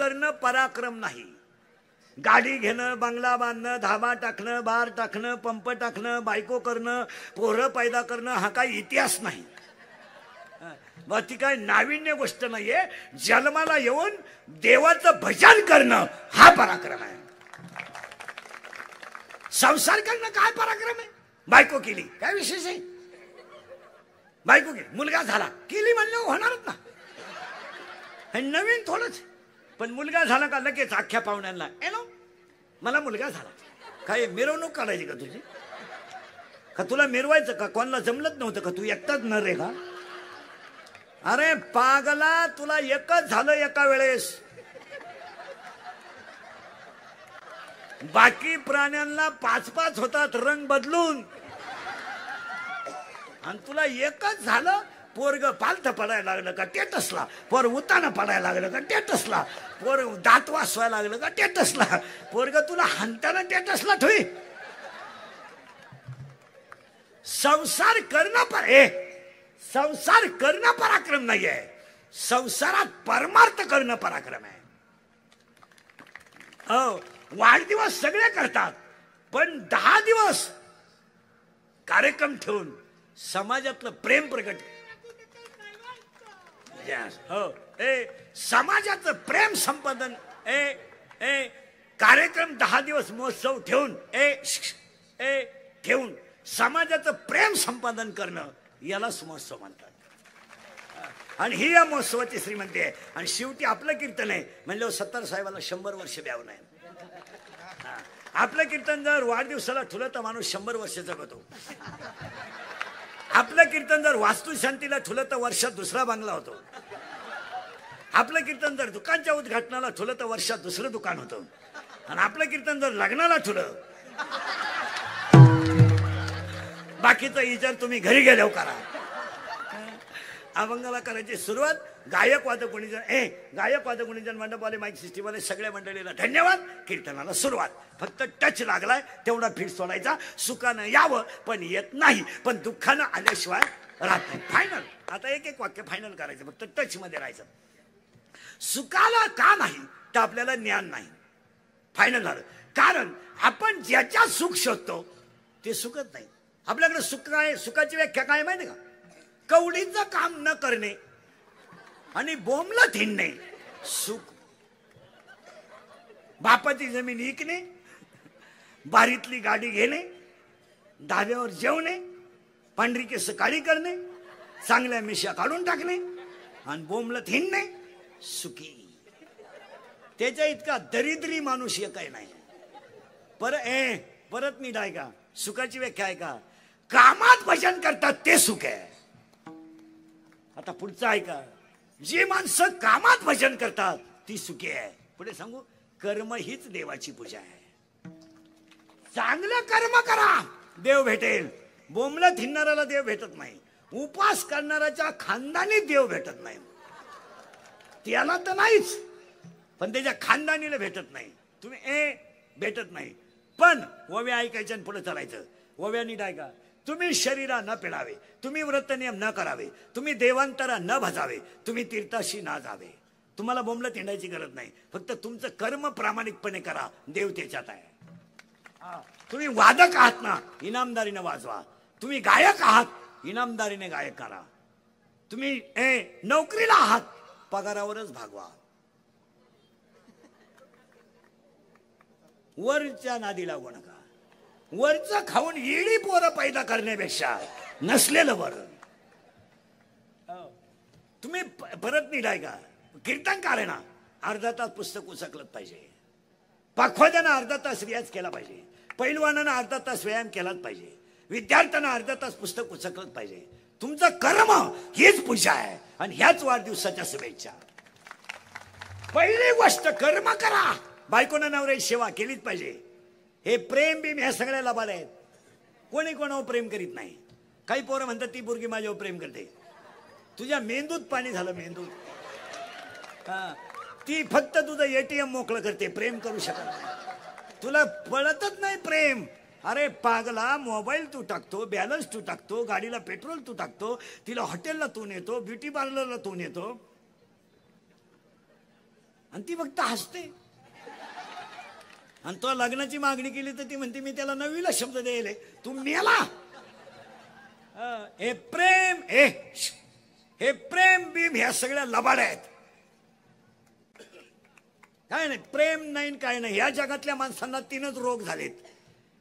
करणं पराक्रम नाही. गाडी घेणं, बंगला बांधणं, धाबा टाकणं, बार टाकणं, पंप टाकणं, बायको करणं, पोरं पैदा करणं हा काही इतिहास नाही. मग ती काय नाविन्य गोष्ट नाहीये. जन्माला येऊन देवाचं भजन करणं हा पराक्रम आहे. संसार करणं काय पराक्रम आहे. बायको केली काय विशेष आहे. बायको केली, मुलगा झाला, केली म्हणलं होणारच ना. हे नवीन थोडंच. पण मुलगा झाला का लगेच अख्ख्या पाहुण्यांना एनो मला मुलगा झाला. काय मिरवणूक काढायची का तुझी. का तुला मिरवायचं का. कोणाला जमलंच नव्हतं का. तू एकटाच न रे का. अरे पागला, तुला एकच झालं एका वेळेस. बाकी प्राण्यांना 5-5 होतात रंग बदलून. आणि तुला एकच झालं. पोरग पालथ पडायला लागलं का टेटसला. पोर उताना पडायला लागलं का टेटसला. पोर दात वासवायला लागलं का टेटसला. पोरग तुला हाणताना टेटसला ठेवी. संसार करणं पराक्रम नाहीये. संसारात परमार्थ करणं पराक्रम आहे. वाढदिवस सगळे करतात, पण 10 दिवस कार्यक्रम ठेवून समाजातलं प्रेम प्रकट. समाजाचं प्रेम संपादन. कार्यक्रम 10 दिवस महोत्सव ठेवून ठेवून समाजाचं प्रेम संपादन करणं यालाच महोत्सव म्हणतात. आणि ही या महोत्सवाची श्रीमंती आहे. आणि शेवटी आपलं कीर्तन आहे म्हणलं सत्तार साहेबाला 100 वर्ष द्यावं नाही. आपलं कीर्तन जर वाढदिवसाला ठुलं तर माणूस 100 वर्ष जगतो. आपलं कीर्तन जर वास्तुशांतीला ठुलं तर वर्षात दुसरा बांगला होतो. आपलं कीर्तन जर दुकानच्या उद्घाटनाला ठुलं तर वर्षात दुसरं दुकान होतं. आणि आपलं कीर्तन जर लग्नाला ठुलं बाकीचं विचार तुम्ही घरी गेल्यावर करा. अभंगाला करायची सुरुवात. गायक वादक गुणीजन मंडपवाले, माईक सिस्टीमवाले सगळ्या मंडळीला धन्यवाद. कीर्तनाला सुरुवात. फक्त टच लागलाय तेवढा फिट सोडायचा. सुखानं यावं पण येत नाही, पण दुःखानं आल्याशिवाय राहत नाही. फायनल. आता एक वाक्य फायनल करायचं. फक्त टच मध्ये राहायचं. सुखाला का नाही तर आपल्याला ज्ञान नाही. फायनल झालं. कारण आपण ज्याच्या सुख शोधतो ते सुखच नाही. आपल्याकडे सुख काय. सुखाची व्याख्या काय माहिती का. कवडीचं काम न करणे आणि बोंबलत हिंडणे सुख. बापाची जमीन विकणे, बारीतली गाडी घेणे, धाब्यावर जेवणे, पांढरी केस काळी करणे, चांगल्या मिशा काढून टाकणे आणि बोंबलत हिंडणे सुखी. त्याच्या इतका दरिद्री माणूस काही नाही. परत नीट आहे का. सुखाची व्याख्या आहे का. कामात भजन करतात ते सुख आहे. आता पुढचं आहे का. जी माणसं कामात भजन करतात ती सुखी आहे. पुढे सांगू. कर्म हीच देवाची पूजा आहे. चांगलं कर्म करा देव भेटेल. बोंबलत हिंडणाऱ्याला देव भेटत नाही. उपवास करणाऱ्याच्या खानदानी देव भेटत नाही. त्याला तर नाहीच, पण त्याच्या खानदानीला भेटत नाही. तुम्ही भेटत नाही. पण ओव्या ऐकायच्या आणि पुढे चालायचं. ओव्या नीट ऐका. तुम्ही शरीरा न पिळावे, तुम्ही व्रतनियम न करावे, तुम्ही देवांतरा न भजावे, तुम्ही तीर्थाशी ना जावे. तुम्हाला बोंबलत हिंडायची गरज नाही. फक्त तुमचं कर्म प्रामाणिकपणे करा. देव त्याच्यात आहे. तुम्ही वादक आहात ना, इनामदारीने वाजवा. तुम्ही गायक आहात, इनामदारीने गायक करा. तुम्ही नोकरीला आहात, पगारावरच भागवा. वरच्या नादी लागू नका. वरचं खाऊन येडी पोरं पैदा करण्यापेक्षा नसलेलं बरं. तुम्ही परत नीट आहे का. कीर्तनकार आहे ना, अर्धा तास पुस्तक उचकलत पाहिजे. पाखवाद्यानं अर्धा तास रियाज केला पाहिजे. पैलवानानं अर्धा तास व्यायाम केलाच पाहिजे. विद्यार्थ्यांना अर्धा तास पुस्तक उचकलत पाहिजे. तुमचं कर्म हीच पूजा आहे. आणि ह्याच वाढदिवसाच्या शुभेच्छा. पहिली गोष्ट कर्म करा. बायकोनं नवऱ्याची सेवा केलीच पाहिजे. हे प्रेम बिम ह्या सगळ्या लबाड आहेत. कोणी कोणावर प्रेम करीत नाही. काही पोरं म्हणतात ती पोरगी माझ्यावर प्रेम करते. तुझ्या मेंदूत पाणी झालं. मेंदूत. ती फक्त तुझं एटीएम मोकळं करते. प्रेम करू शकत नाही. तुला पळतच नाही प्रेम. अरे पागला, मोबाईल तू टाकतो, बॅलन्स तू टाकतो, गाडीला पेट्रोल तू टाकतो, तिला हॉटेलला तू नेतो, ब्युटी पार्लरला तू नेतो. आणि ती फक्त हसते. आणि तो लग्नाची मागणी केली तर ती म्हणते मी त्याला 9वीला शब्द द्यायले, तू मेला. हे प्रेम, हे प्रेम बीम ह्या सगळ्या लबाड आहेत. काय नाही प्रेम नाही काय नाही. या जगातल्या माणसांना 3च रोग झालेत.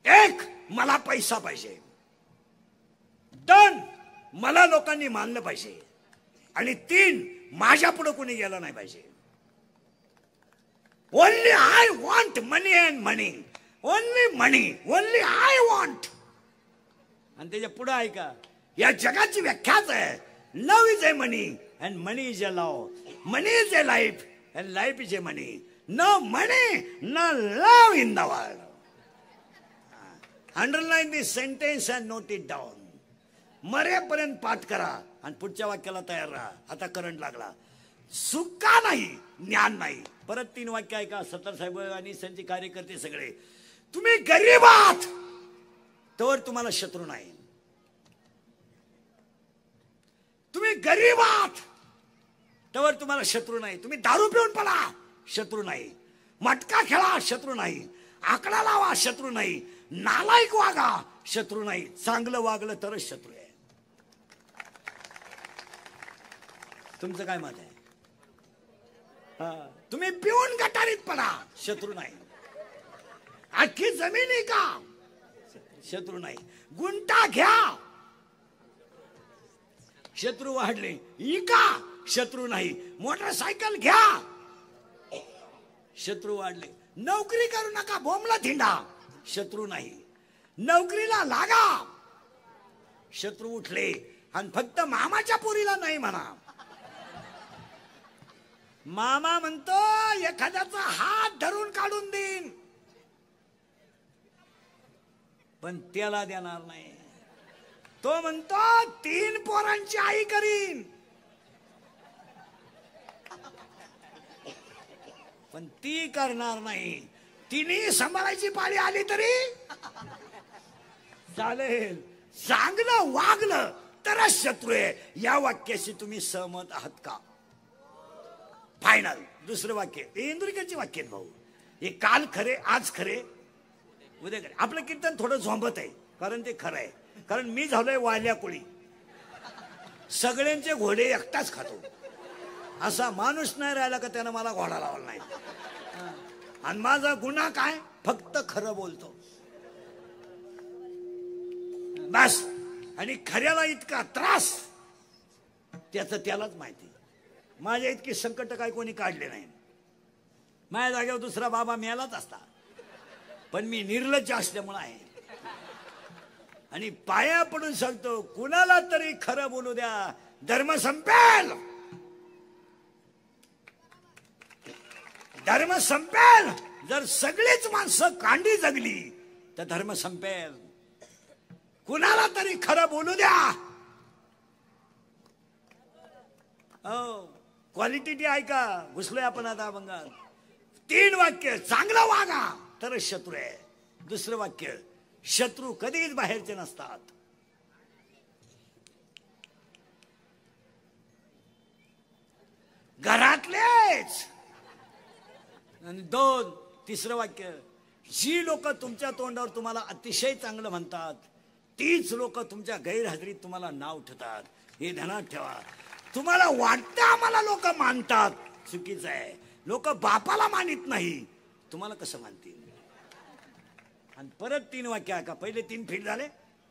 1, मला पैसा पाहिजे. 2, मला लोकांनी मानलं पाहिजे. आणि 3, माझ्या पुढे कोणी गेलं नाही पाहिजे. Only I want money and money. Only money. Only I want. आणि त्याच्या पुढे ऐका, या जगाची व्याख्याच आहे, love is a money and money is a love. Money is a life and life is a money. No money no love in the world. Underline this sentence and note it down. मरेपर्यंत पाठ करा आणि पुढच्या वाक्याला तयार राहा. आता current लागला. सुका नाही, ज्ञान नाही. परत 3 वाक्य ऐका. सत्तार साहेब आणि त्यांचे कार्यकर्ते सगळे, तुम्ही गरीब आहात तर तुम्हाला शत्रू नाही. तुम्ही गरीब आहात तर तुम्हाला शत्रू नाही. तुम्ही दारू पिऊन पडा, शत्रू नाही. मटका खेळा, शत्रू नाही. आकडा लावा, शत्रू नाही. नालायक वागा, शत्रू नाही. चांगलं वागलं तरच शत्रू आहे. तुमचं काय मत आहे? तुम्ही पिऊन गटारीत पडा, शत्रू नाही. अख्खी जमीन का, शत्रू नाही. गुंटा घ्या, शत्रू वाढले. इका, शत्रू नाही. मोटरसायकल घ्या, शत्रू वाढले. नोकरी करू नका, बोंबला थिंडा, शत्रू नाही. नोकरीला लागा, शत्रू उठले. आणि फक्त मामाच्या पोरीला नाही म्हणा. मामा म्हणतो एखाद्याचा हात धरून काढून देईन, पण त्याला देणार नाही. तो म्हणतो 3 पोरांची आई करीन, पण ती करणार नाही. तिने सांभाळायची पाळी आली तरी चालेल. चांगलं वागलं तरच शत्रू आहे. या वाक्याशी तुम्ही सहमत आहात का? फायनल. दुसरं वाक्य इंदुरीकरचे वाक्य भाऊ. हे काल खरे, आज खरे, उद्या खरे. आपलं कीर्तन थोडं झोंबत आहे कारण ते खरं आहे. कारण मी झालोय वाल्या कोळी, सगळ्यांचे घोडे एकटाच खातो. असा माणूस नाही राहिला का त्यानं मला घोडा लावला नाही. आणि माझा गुन्हा काय? फक्त खरं बोलतो बस. आणि खऱ्याला इतका त्रास त्याचं त्यालाच माहिती. माझ्या इतकी संकट काय कोणी काढले नाही. माझ्या जागेवर दुसरा बाबा मिळालाच असता, पण मी निर्लज्ज असल्यामुळे आहे. आणि पाया पडून सांगतो, कुणाला तरी खरं बोलू द्या, धर्म संपेल. धर्म संपेल. जर सगळीच माणसं कांडी जगली तर धर्म संपेल. कुणाला तरी खरं बोलू द्या. हो, क्वालिटी ऐका. घुसलोय आपण आता अभंगात. 3 वाक्य, चांगलं वागा तरच शत्रू आहे. दुसरं वाक्य, शत्रू कधीच बाहेरचे नसतात. घरातलेच. आणि 2, तिसरं वाक्य, जी लोक तुमच्या तोंडावर तुम्हाला अतिशय चांगलं म्हणतात तीच लोक तुमच्या गैरहजेरीत तुम्हाला नाव ठेवतात. हे ध्यानात ठेवा. तुम्हाला वाटतं आम्हाला लोक मानतात, चुकीचं आहे. लोक बापाला मानित नाही, तुम्हाला कसं मानतील? आणि परत 3 वाक्य ऐका. पहिले 3 फिट झाले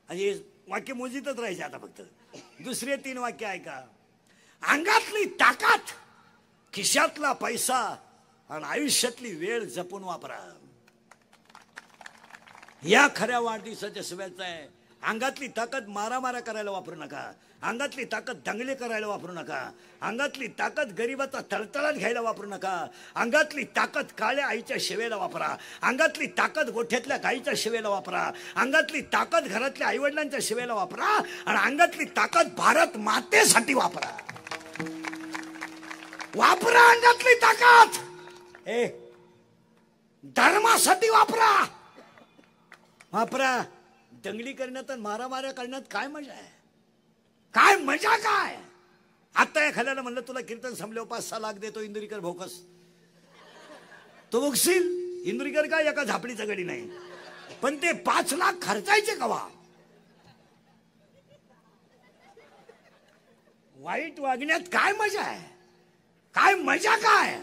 आणि हे वाक्य मोजितच राहायचे आता फक्त. दुसरे 3 वाक्य ऐका. अंगातली ताकद, खिशातला पैसा आणि आयुष्यातली वेळ जपून वापरा. या खऱ्या वाढदिवसाच्या शुभेच्छा आहे. अंगातली ताकद मारामारा करायला वापरू नका. अंगातली ताकद दंगले करायला वापरू नका. अंगातली ताकद गरीबाचा तळतळात घ्यायला वापरू नका. अंगातली ताकद काळ्या आईच्या शेवेला वापरा. अंगातली ताकद गोठ्यातल्या गाईच्या शेवेला वापरा. अंगातली ताकद घरातल्या आईवडिलांच्या शेवेला वापरा. आणि अंगातली ताकद भारत मातेसाठी वापरा. वापरा अंगातली ताकद. धर्मासाठी वापरा. वापरा. दंगली करण्यात आणि मारामाऱ्या करण्यात काय मजा आहे? काय मजा काय? आता एखाद्याला म्हणलं तुला कीर्तन संपल्यावर 5-6 लाख देतो इंदुरीकर भोकस, तो बघशील इंदुरीकर काय एका झापडीचा गडी नाही, पण ते 5 लाख खर्चायचे कवा? वाईट वागण्यात काय मजा आहे? काय मजा काय?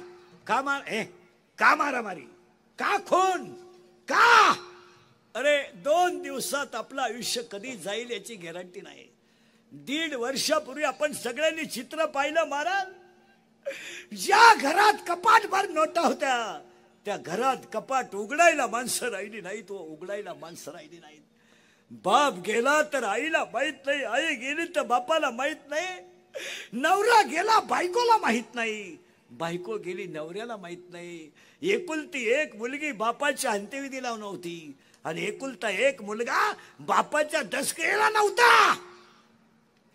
का मारामारी, का खून, का? अरे 2 दिवसात आपलं आयुष्य कधी जाईल याची गॅरंटी नाही. 1.5 वर्षापूर्वी आपण सगळ्यांनी चित्र पाहिलं महाराज. ज्या घरात कपाटभर नोटा होत्या त्या घरात कपाट उघडायला माणसं राहिली नाहीत, उघडायला माणसं राहिली नाहीत. बाप गेला तर आईला माहित नाही, आई गेली तर बापाला माहित नाही, नवरा गेला बायकोला माहित नाही, बायको गेली नवऱ्याला माहित नाही. एकुलती एक मुलगी बापाच्या अंत्यविधीला नव्हती आणि एकुलता एक मुलगा बापाच्या दसक्याला नव्हता.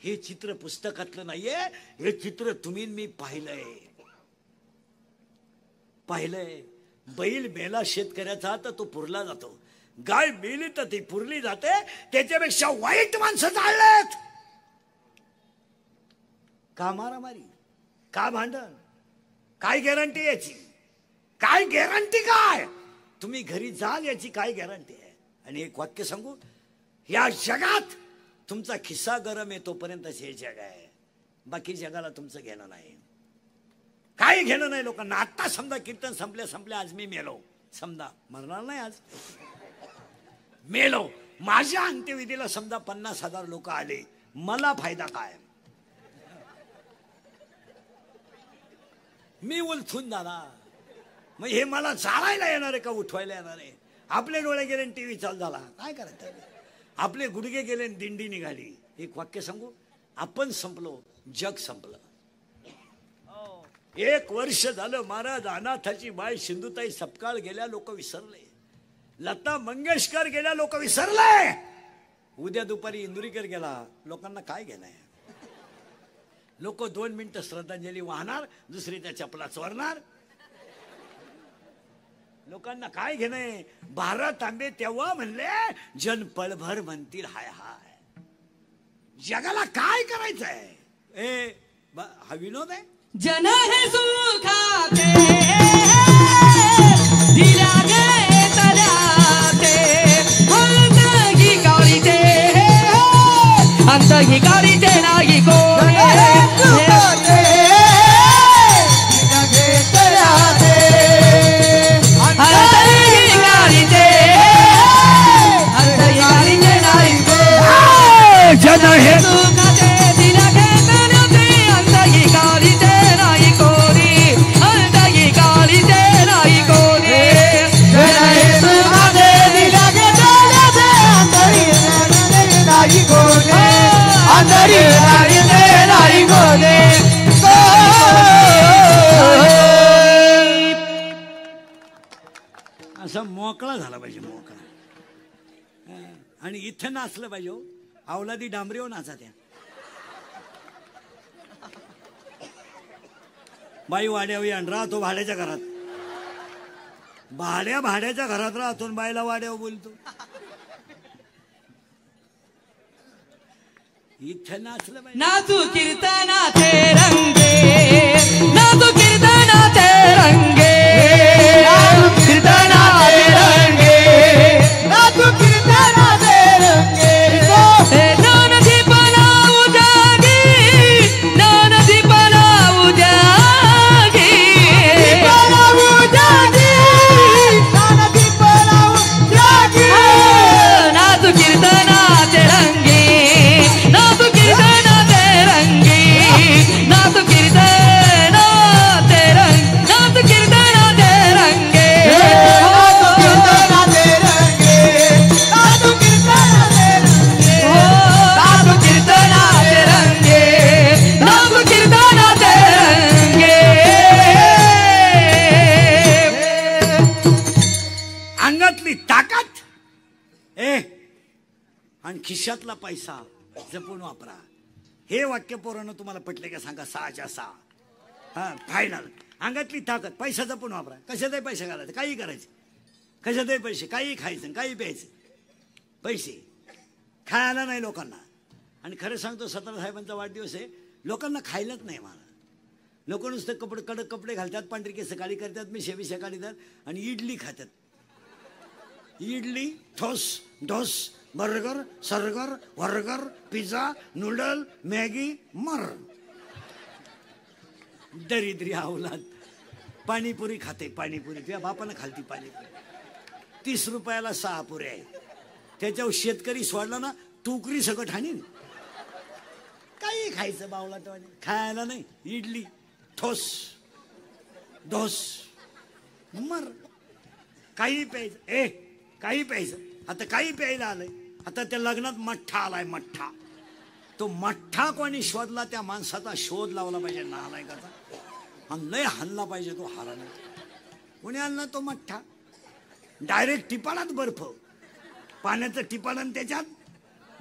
हे चित्र पुस्तकातलं नाहीये, हे चित्र तुम्ही मी पाहिलंय. बैल मेला शेतकऱ्याचा तर तो पुरला जातो, गाय मेली तर ती पुरली जाते. त्याच्यापेक्षा वाईट माणसं चाललेत. का मारामारी, का भांडण, काय गॅरंटी याची? काय गॅरंटी? काय तुम्ही घरी जाल याची काय गॅरंटी आहे? आणि एक वाक्य सांगू, या जगात तुमचा खिस्सा गरम आहे तोपर्यंतच हे जग आहे, बाकी जगाला तुमचं घेणं नाही, काही घेणं नाही लोकांना. आता समजा कीर्तन संपल्या आज मी मेलो, समजा मरणार नाही, आज मेलो, माझ्या अंत्यविधीला समजा 50,000 लोक आले, मला फायदा काय? मी उलथून झाला, मग हे मला चालायला येणार आहे का उठवायला येणार आहे? आपले डोळे गेले टीव्ही चालू झाला, काय करायचं? आपले गुडघे गेले दिंडी निघाली. एक वाक्य सांगू, आपण संपलो, जग संपलं. 1 वर्ष झालं महाराज. अनाथाची बाई सिंधुताई सपकाळ गेल्या, लोक विसरले. लता मंगेशकर गेल्या, लोक विसरले. उद्या दुपारी इंदुरीकर गेला, लोकांना काय घेणं? लोक 2 मिनिटं श्रद्धांजली वाहणार, दुसरी त्या चपला चोरणार. लोकांना काय घेणं? भारत आंबे तेव्हा म्हणले जन पळभर म्हणतील हाय हाय. जगाला काय करायचंय? हा विनोद आहे. जन हे सुखाते दिला गे तल्याते, अंत ही गाडीते, अंत ही गाडीते नाही कोणी. जन हे असं मोकळा झाला पाहिजे, मोकळा. आणि इथं नाचलं पाहिजे. अवलादी डांबरीवर नाचा त्या बाई वाड्यावर आणि राहतो भाड्याच्या घरात, भाड्याच्या घरात राहतो, बाईला वाड्यावर बोलतो. इथं नाचलं पाहिजे. नाचू कीर्तनाचे रंगे, नाचू कीर्तनाचे रंगे, कीर्तनाचे रंगे, नाचू कीर्तनाचे रंगे. ज्ञान दीप लावू जागी, ज्ञान दीप लावू जागी, दीप लावू जागी, ज्ञान दीप लावू जागी. नाचू कीर्तनाचे रंगे, नाचू कीर्तनाचे रंगे, नाचू कीर्तनाचे रंग, नाचू कीर्तनाचे रंगे, नाचू कीर्तनाचे रंगे, नाचू कीर्तनाचे रंगे, नाचू कीर्तनाचे रंगे, नाचू कीर्तनाचे रंगे. अंगातली ताकद आणि खिशातला पैसा जपून वापरा. हे वाक्य पोरांनो तुम्हाला पटले का सांगा? 6च्या 6. हा फायनल. अंगातली ताकद, पैसा जपून वापरा. कशातही पैसे घालायचे, काही करायचे, कशातही पैसे, काही खायचं, काही प्यायचं. पैसे खायला नाही लोकांना. आणि खरं सांगतो 17 साहेबांचा वाढदिवस आहे, लोकांना खायलाच नाही. मला लोक नुसतं कडक कपडे घालतात, पांढरी केस काळी करतात, मी शेवी काढतात आणि इडली खातात. इडली, ठोस ढोस, बर्गर, सर्गर, वर्गर, पिझ्झा, नूडल, मॅगी, मर. दरिद्री अवलाद. पाणीपुरी खाते, पाणीपुरी तुझ्या बापानं खालती पाणीपुरी. 30 रुपयाला 6 पुऱ्या आहे. त्याच्यावर शेतकरी सोडला ना टुकरी सगळं ठाणीन. काही खायचं बावला तो खायला नाही. इडली, ठोस ढोस, मर. काही प्यायचं, काही प्यायचं. आता काही प्यायला आलंय. आता त्या लग्नात मठ्ठा आलाय, मठ्ठा. तो मठ्ठा कोणी शोधला, त्या माणसाचा शोध लावला पाहिजे नालायकाचा. आणि लय हल्ला पाहिजे तो हाराने. कोणी आणला तो मठ्ठा? डायरेक्ट टिपाणात बर्फ, पाण्याचं टिपाण त्याच्यात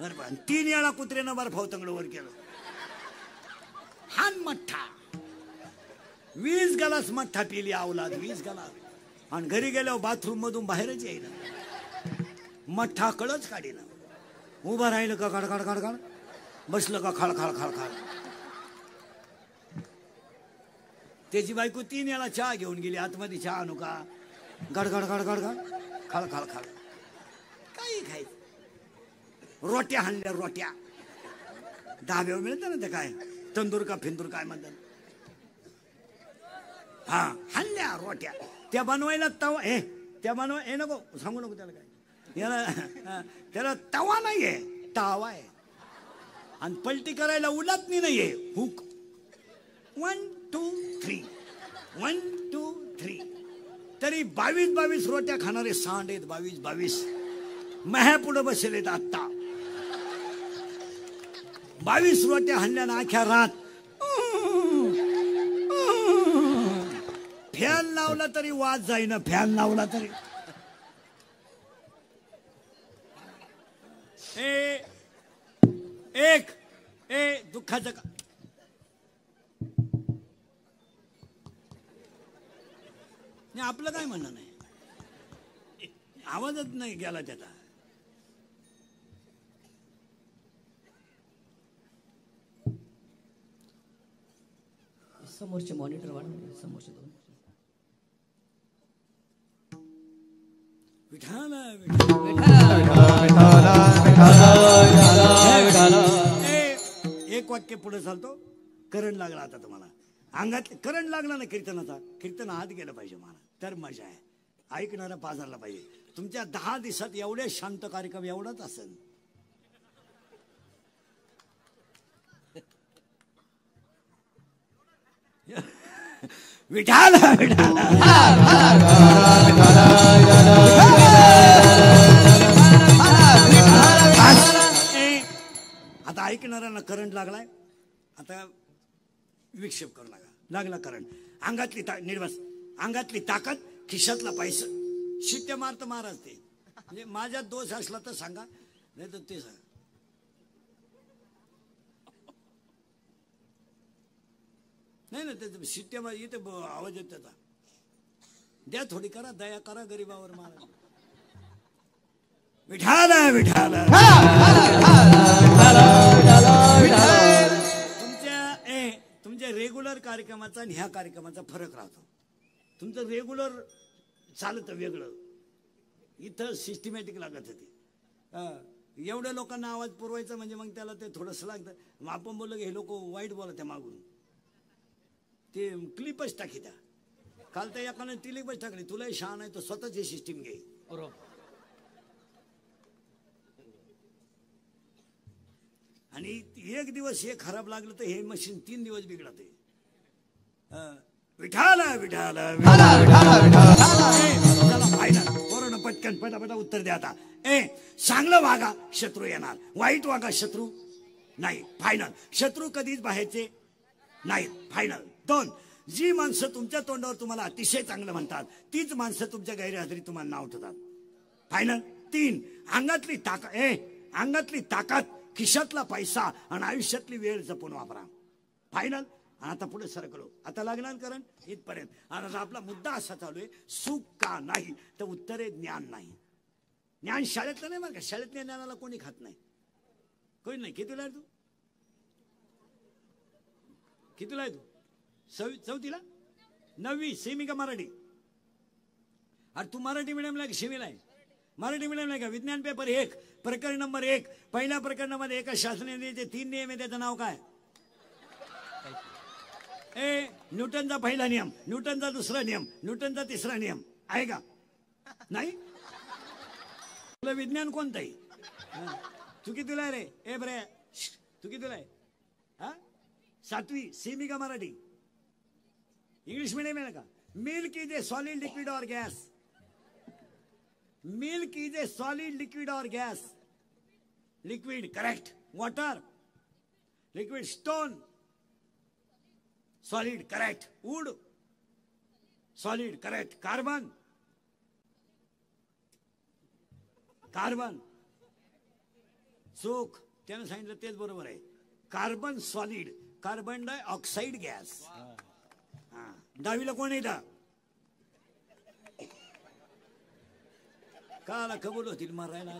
बर्फ. 3 वेळा कुत्र्यानं बर्फ तंगडवर केलं. हान मठ्ठा 20 गलास मठ्ठा पिली अवलाद, 20 गलास. आणि घरी गेल्यावर बाथरूम मधून बाहेरच येईना. मठ्ठा कळच काढीना. उभं राहिलं का खडखड खडखड, बसलं का खळखळ खळखळ. त्याची बायको 3 वेळा चहा घेऊन गेली. आतमध्ये चहा आणू का? गडगड गडगड गड, खळ खळ खळ. काही खायचं. रोट्या हाणल्या, रोट्या धाब्यावर मिळतं ना ते, काय तंदूर का फिंदूर काय म्हणतात, हा हाणल्या रोट्या. त्या बनवायला तवा, त्या बनवा नको सांगू नको त्याला, काय याला त्याला तवा नाहीये, तावा आहे. आणि पलटी करायला उलटणी नाहीये, हुक. 1 2 3 1 2 3. तरी 22 रोट्या खाणारे सांड आहेत. 22 मह्या पुढे बसलेत आत्ता. 22 रोट्या हाणल्यानं आख्या रात. फॅन लावला तरी वाज जाईना, फॅन लावला तरी. एक दुःखाचं का नाही, आपलं काय म्हणणं नाही. आवाजच नाही गेला त्याचा. समोरचे मॉनिटर वाढवले, समोरचे 2. एक वाक्य पुढे चालतो. करंट लागला आता तुम्हाला. अंगात करंट लागला ना कीर्तनाचा. कीर्तन आत गेलं पाहिजे मला, तर मजा आहे. ऐकणारा पाजारला पाहिजे. तुमच्या 10 दिवसात एवढे शांत कार्यक्रम एवढाच असेल. विठाल विठाल. आता ऐकणाऱ्यांना करंट लागलाय. आता विक्षेप करू नका. लागला करंट. अंगातली निर्वस, अंगातली ताकद, खिशातला पैसा. शिट्ट्या मारत महाराज ते. म्हणजे माझ्यात दोष असला तर सांगा, नाही तर ते सांगा. नाही ना ते शिट्ट्या इथे आवाज येत त्याचा. द्या थोडी करा, दया करा गरीबावर महाराज. विठाल विठाल. तुमच्या रेग्युलर कार्यक्रमाचा आणि ह्या कार्यक्रमाचा फरक राहतो. तुमचं रेग्युलर चालतं वेगळं, इथं सिस्टमॅटिक लागत होती. एवढ्या लोकांना आवाज पुरवायचा म्हणजे मग त्याला ते थोडंसं लागतं. मग आपण बोललो की हे लोक वाईट बोलत त्या मागून, ते क्लिपच टाकी त्या. काल तर एकाने क्लिपच टाकली. तुलाही शान आहे तर स्वतःची सिस्टीम घे. आणि एक दिवस हे खराब लागलं तर हे मशीन 3 दिवस बिघडते. विठाल विठाल. कोरोना पटकन पटापटा उत्तर द्या आता. चांगलं वागा, शत्रू येणार. वाईट वागा, शत्रू नाही. फायनल. शत्रू कधीच बाहेरचे नाहीत. फायनल. 2. जी माणसं तुमच्या तोंडावर तुम्हाला अतिशय चांगलं म्हणतात, तीच माणसं तुमच्या गैरहजेरीत तुम्हाला नाव ठेवतात. फायनल. 3. अंगातली ताकद, खिशातला पैसा आणि आयुष्यातली वेळ जपून वापरा. फायनल. आता पुढे सरकलो. आता लागणार कारण इथपर्यंत. आता आपला मुद्दा असा चालू आहे, सुख का नाही, तर उत्तर आहे ज्ञान नाही. ज्ञान शाळेतलं नाही बरं का. शाळेतल्या ज्ञानाला कोणी खात नाही, कोणी नाही. कितीला आहे तू? कितीला आहे तू? चौथीला 9वी सेमी का मराठी? अरे तू मराठी मीडियमला की सेमीला आहे? मराठी मीडियमला आहे का? विज्ञान पेपर 1 प्रकरण नंबर 1 पहिल्या प्रकरणामध्ये एका शासनाने 3 नियम आहे, त्याचं नाव काय? न्यूटनचा पहिला नियम, न्यूटनचा दुसरा नियम, न्यूटनचा तिसरा नियम आहे का? नाही. तुला विज्ञान कोणतं आहे? तू कितीला आहे रे? बरे तू कितीला आहे? हा 7वी सेमी का मराठी? इंग्लिश मीडियम आहे का? Milk is a solid liquid और gas. Milk is a solid liquid और gas. Liquid correct. Water liquid. Stone solid correct. Wood solid correct. Carbon carbon चोख. त्यानं सांगितलं तेच बरोबर आहे. Carbon solid, carbon dioxide gas. हा 10वीला कोण येतं? काला कबूल होतील मारायला.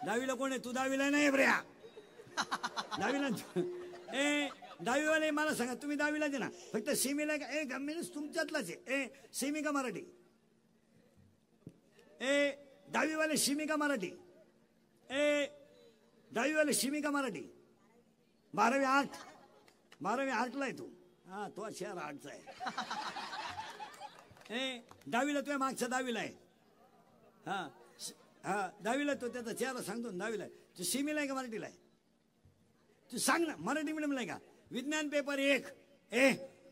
10वीला कोण आहे? तू 10वीला नाही बऱ्या. 10वीला 10वीवाले मला सांगा, तुम्ही 10वीलाच ना? फक्त सेमीला का? मीन्स तुमच्यातलाच आहे. सेमी का मराठी? 10वीवाले सेमी का मराठी? 10वीवाले सेमी का मराठी? 12वी आर्ट. 12वी आर्टला आहे तू. हा तो शहर आर्टचा आहे. 10वीला तुझ्या मागचा 10वीला आहे. हा हा 10वीला तो त्याचा चेहरा सांगतो. 10वीला आहे तू. सेमीला आहे का मराठीला आहे? तू सांग ना. मराठी मीडियमला आहे का? विज्ञान पेपर 1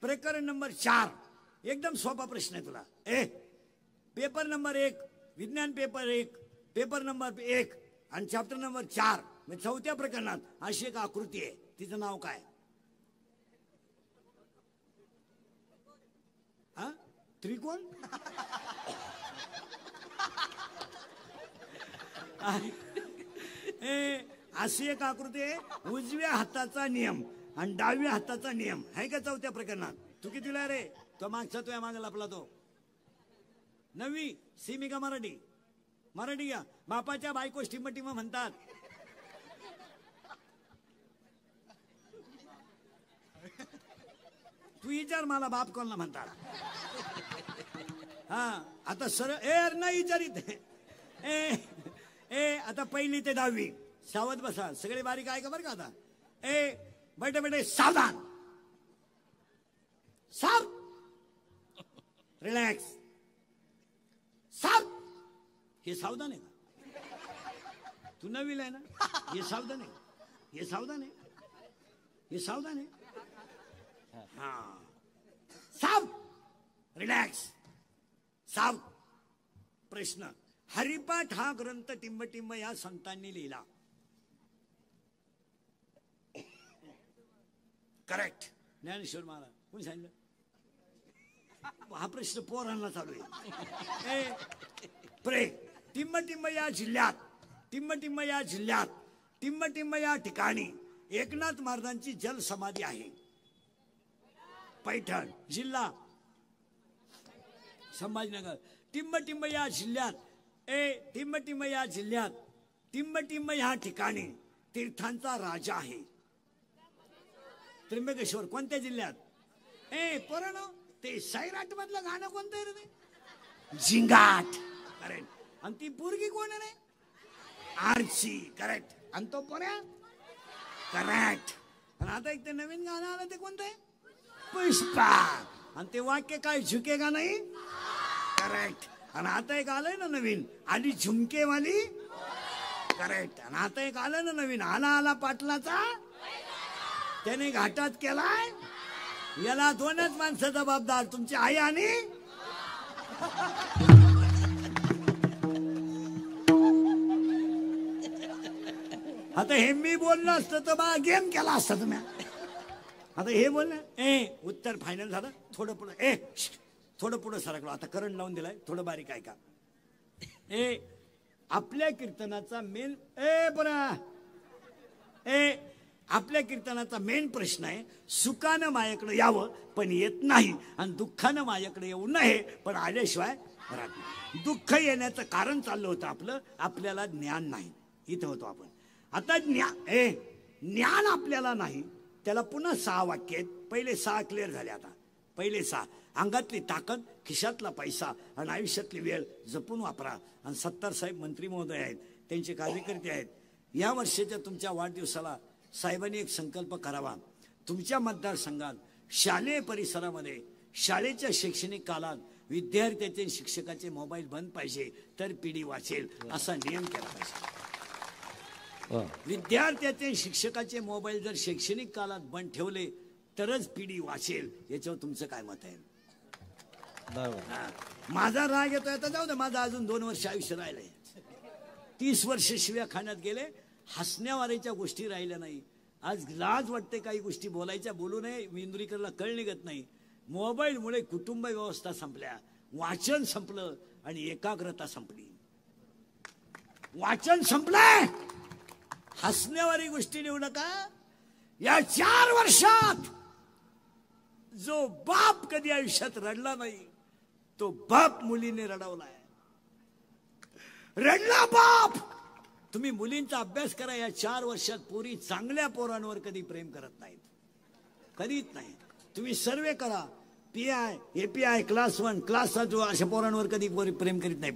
प्रकरण नंबर 4 एकदम सोपा प्रश्न आहे तुला. पेपर नंबर 1 विज्ञान पेपर 1 पेपर नंबर 1 आणि चॅप्टर नंबर 4 म्हणजे 4थ्या प्रकरणात अशी एक आकृती आहे. तिचं नाव काय? हा त्रिकोण. अशी एक आकृती आहे. उजव्या हाताचा नियम आणि डाव्या हाताचा नियम आहे का 4थ्या प्रकरणात? तू कितीला रे? तो मागचा तुझ्या मागे लपला तो. 9वी सेमी का मराठी? मराठी घ्या. बापाच्या बायको टिम टिम म्हणतात. तू विचार मला बाप कोणला म्हणतात? हा आता सरळ नाही विचारित. आता 1ली ते 10वी सावध बसा. सगळे बारीक आहे का बरं का? आता बेटे बेटे सावधान. साव रिलॅक्स. साव हे सावधान आहे का? तू 9वीला आहे ना? हे सावधान आहे. हे सावधान आहे. हे सावधान आहे. हा साव रिलॅक्स. साव प्रश्न. हरिपाठ हा ग्रंथ टिंबटिंब या संतांनी लिहिला. करेक्ट. ज्ञानेश्वर महाराज. कोणी सांगितलं? हा प्रश्न पोरांना चालू आहे. प्रे टिंबटिंब या जिल्ह्यात टिंबटिंब या जिल्ह्यात टिंबटिंब या ठिकाणी एकनाथ महाराजांची जल समाधी आहे. पैठण जिल्हा संभाजीनगर. टिंबटिंब या जिल्ह्यात टिंबटिंब या जिल्ह्यात टिंबटिंब या ठिकाणी तीर्थांचा राजा आहे. त्र्यंबकेश्वर कोणत्या जिल्ह्यात? पोरांनो ते सैराट मधलं गाणं कोणतं आहे रे? झिंगाट. करेक्ट. आणि ती पोरगी कोण आहे? आरची. करेक्ट. आणि तो पोऱ्या? करेक्ट. आणि आता एक ते नवीन गाणं आलं ते कोणतं आहे? पुष्पा. आणि ते वाक्य काय झुकेगा नाही? करेक्ट. आणि आता एक आलंय ना नवीन आली झुमकेवाली. करेक्ट. आणि आता एक आलं ना नवीन आला आला पाटलाचा. त्याने घाटात केलाय. याला 2च माणसं जबाबदार, तुमची आई आणि आता हे मी बोललो असतं तर बा गेम केला असता तुम्ही. आता हे बोललं उत्तर फायनल झालं. थोडं पुढे थोडं पुढे सरकलो. आता करंट लावून दिलाय. थोडं बारीक आहे का? आपल्या कीर्तनाचा मेन आपल्या कीर्तनाचा मेन प्रश्न आहे सुखानं माझ्याकडे यावं पण येत नाही आणि दुःखानं माझ्याकडे येऊ नये पण आल्याशिवाय राहत नाही. दुःख येण्याचं कारण चाललं होतं आपलं, आपल्याला ज्ञान नाही. इथं होतो आपण. आता ज्ञान आपल्याला नाही त्याला पुन्हा 6 वाक्य आहेत. पहिले 6 क्लिअर झाले. आता पहिले 6 अंगातली ताकद, खिशातला पैसा आणि आयुष्यातली वेळ जपून वापरा. आणि 70 साहेब मंत्री महोदय आहेत, त्यांचे कार्यकर्ते आहेत. या वर्षाच्या तुमच्या वाढदिवसाला साहेबांनी एक संकल्प करावा. तुमच्या मतदारसंघात शालेय परिसरामध्ये शाळेच्या शैक्षणिक काळात विद्यार्थ्याचे शिक्षकाचे मोबाईल बंद पाहिजे, तर पिढी वाचेल असा नियम केला पाहिजे. विद्यार्थ्याचे शिक्षकाचे मोबाईल जर शैक्षणिक काळात बंद ठेवले तरच पिढी वाचेल. याच्यावर तुमचं काय मत आहे? माझा राग येतोय. आता जाऊ दे, माझं अजून 2 वर्ष आयुष्य राहिलंय. 30 वर्ष शिव्या खाण्यात गेले, हसण्यावाऱ्याच्या गोष्टी राहिल्या नाही. आज लाज वाटते काही गोष्टी बोलायच्या, बोलू नये. इंदुरीकरला कळ निघत नाही. मोबाईलमुळे कुटुंब व्यवस्था संपल्या, वाचन संपलं आणि एकाग्रता संपली. वाचन संपलंय. हसण्यावारी गोष्टी नेऊ नका. या 4 वर्षात जो बाप कधी आयुष्यात रडला नाही तो बाप मुलीने रडवलाय. रडला बाप. तुम्ही मुलींचा अभ्यास करा. या 4 वर्षात पोरी चांगल्या पोरांवर कधी प्रेम करत नाहीत, कधीच नाही. तुम्ही सर्वे करा. PI, API, क्लास 1, क्लास 2 अशा पोरांवर कधी पोरी प्रेम करीत नाही.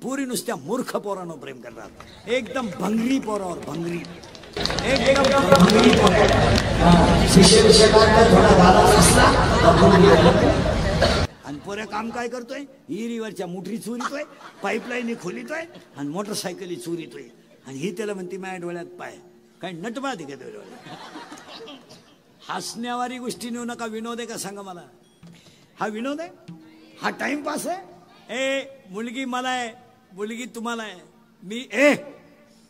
पोरी नुसत्या मूर्ख पोरांवर प्रेम करतात. एकदम भंगरी पोरावर, भंगरी, एकदम भंगरी पोरावर. आणि पोऱ्या काम काय करतोय? हिरीवरच्या मुठरी चोरीतोय, पाईपलाईन खोलीतोय आणि मोटरसायकली चोरीतोय. आणि ही त्याला म्हणते माझ्या डोळ्यात पाय. काय नटबा दे का डोळ्यात? हसण्यावारी गोष्टी नेऊ नका. विनोद आहे का सांगा मला? हा विनोद आहे? हा टाइमपास आहे? मुलगी मला आहे, मुलगी तुम्हाला आहे.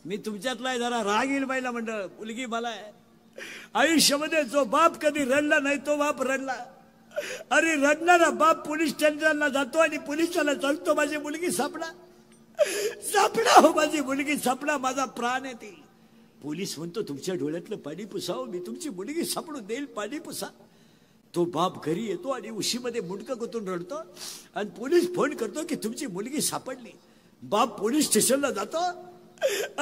मी तुमच्यातला आहे. जरा राग येईल बाईला मंडळ. मुलगी मला आहे. आयुष्यामध्ये जो बाप कधी रडला नाही तो बाप रडला. अरे रडणारा बाप पोलीस स्टेशनला जातो आणि पोलिसाला सांगतो माझी मुलगी सापडा, सापडा हो, माझी मुलगी सापडा, माझा प्राण आहे ती. पोलीस म्हणतो तुमच्या डोळ्यातलं पाणी पुसावं, मी तुमची मुलगी सापडून देईल, पाणी पुसा. तो बाप घरी येतो आणि उशीमध्ये मुंडकं गुंतून रडतो आणि पोलीस फोन करतो की तुमची मुलगी सापडली. बाप पोलीस स्टेशनला जातो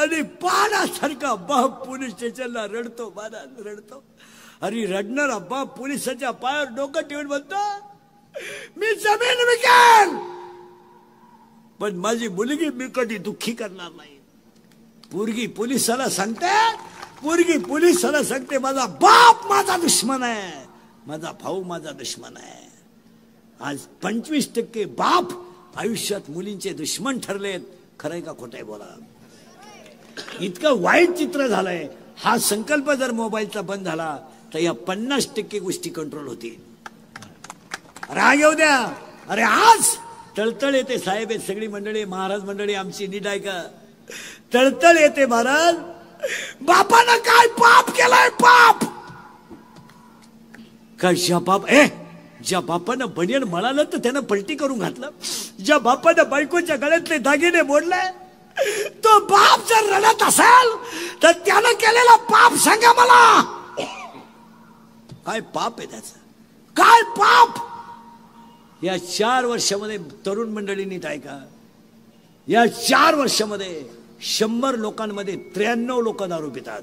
आणि पाण्यासारखा बाप पोलीस स्टेशनला रडतो, बाणात रडतो. अरे रडणारा बाप पोलिसाच्या पायावर डोकं ठेवून म्हणतो मी जमीन विकेल पण माझी मुलगी मी कधी दुःखी करणार नाही. पोरगी पोलिसाला सांगते माझा बाप माझा दुश्मन आहे, माझा भाऊ माझा दुश्मन आहे. आज 25% बाप आयुष्यात मुलींचे दुश्मन ठरलेत. खरंय का खोटंय बोला? इतकं वाईट चित्र झालंय. हा संकल्प जर मोबाईलचा बंद झाला तर या 50% गोष्टी कंट्रोल होतील. राग येऊ द्या. अरे आज तळतळ येते साहेब, हे सगळी मंडळी, महाराज मंडळी आमची नीट आहे का? तळतळ येते महाराज. बापानं काय पाप केलाय? पाप का? ज्या बापानं बनियन म्हणालं तर त्यानं पलटी करून घातलं. ज्या बापानं बायकोच्या गळ्यातले दागिने मोडले, तो बाप जर रडत असेल तर त्यानं केलेला पाप सांगा मला. काय पाप आहे त्याचं? काय पाप? या 4 वर्षामध्ये तरुण मंडळींनी काय का? या 4 वर्षामध्ये 100 लोकांमध्ये 93 लोक दारू पितात.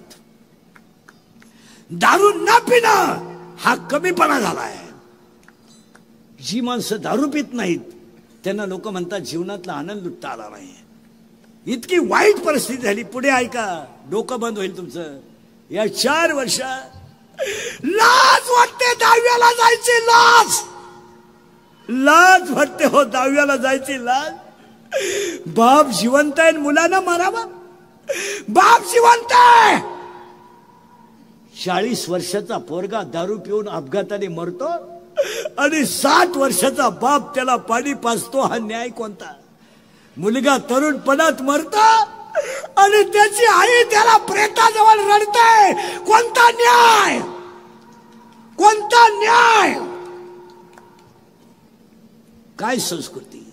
दारू न पिणं हा कमीपणा झालाय. जी माणसं दारू पित नाहीत त्यांना लोक म्हणतात जीवनातला आनंद लुटता आला नाही. इतकी वाईट परिस्थिती झाली. पुढे ऐका, डोकं बंद होईल तुमचं. या 4 वर्षात लाज वाटते 10वीला जायची. लाज वाटते हो 10वीला जायची लाज. बाप जिवंत आहे, मुलांना मारावा. बाप जिवंत आहे. 40 वर्षाचा पोरगा दारू पिऊन अपघाताने मरतो आणि 60 वर्षाचा बाप त्याला पाणी पाजतो. हा न्याय कोणता? मुलगा तरुणपणात मरतो आणि त्याची आई त्याला प्रेताजवळ रडते. कोणता न्याय? कोणता न्याय? काय संस्कृती?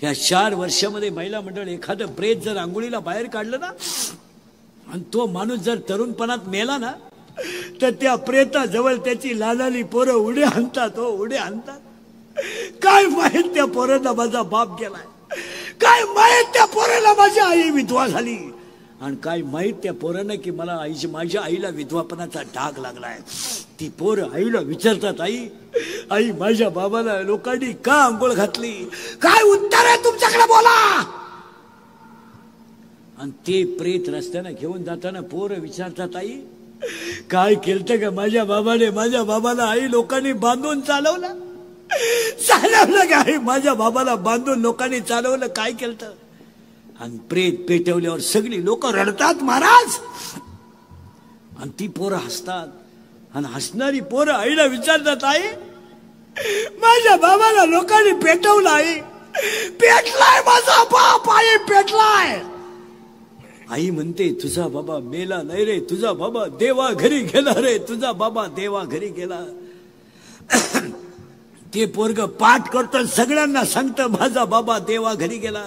या 4 वर्षामध्ये महिला मंडळ एखादं प्रेत जर आंघोळीला बाहेर काढलं ना आणि तो माणूस जर तरुणपणात मेला ना तर त्या प्रेताजवळ त्याची लालाली पोरं उडे आणतात. हो उडे आणतात. काय माहित त्या पोराला माझा बाप गेलाय, काय माहित त्या पोराला माझी आई विधवा झाली. आणि काय माहित त्या पोरानं की मला माझ्या आईला विधवापणाचा डाग लागलाय. ती पोरं आईला विचारतात, आई माझ्या बाबाला लोकांनी का आंघोळ घातली, काय उत्तर आहे तुमच्याकडे बोला. आणि ते प्रेत रस्त्यानं घेऊन जाताना पोरं विचारतात, आई काय केलं का माझ्या बाबाला आई लोकांनी बांधून चालवलं का, आई माझ्या बाबाला बांधून लोकांनी चालवलं, काय केलं. आणि प्रेत पेटवल्यावर सगळी लोक रडतात महाराज. आणि ती पोरं हसतात. आणि हसणारी पोरं आईला विचारतात, आई माझ्या बाबाला लोकांनी पेटवलं, आई पेटलाय माझा बाप, आई पेटलाय. आई म्हणते तुझा बाबा मेला नाही रे, तुझा बाबा देवा घरी गेला रे, तुझा बाबा देवा घरी गेला. ते पोरग पाठ करतो, सगळ्यांना सांगतं माझा बाबा देवा घरी गेला.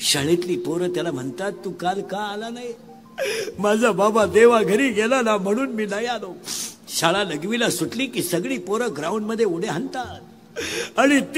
शाळेतली पोरं त्याला म्हणतात, तू काल का आला नाही. माझा बाबा देवा घरी गेला ना म्हणून मी नाही आलो. शाळा लघवीला सुटली की सगळी पोरं ग्राउंड मध्ये उड्या हाणतात आणि ते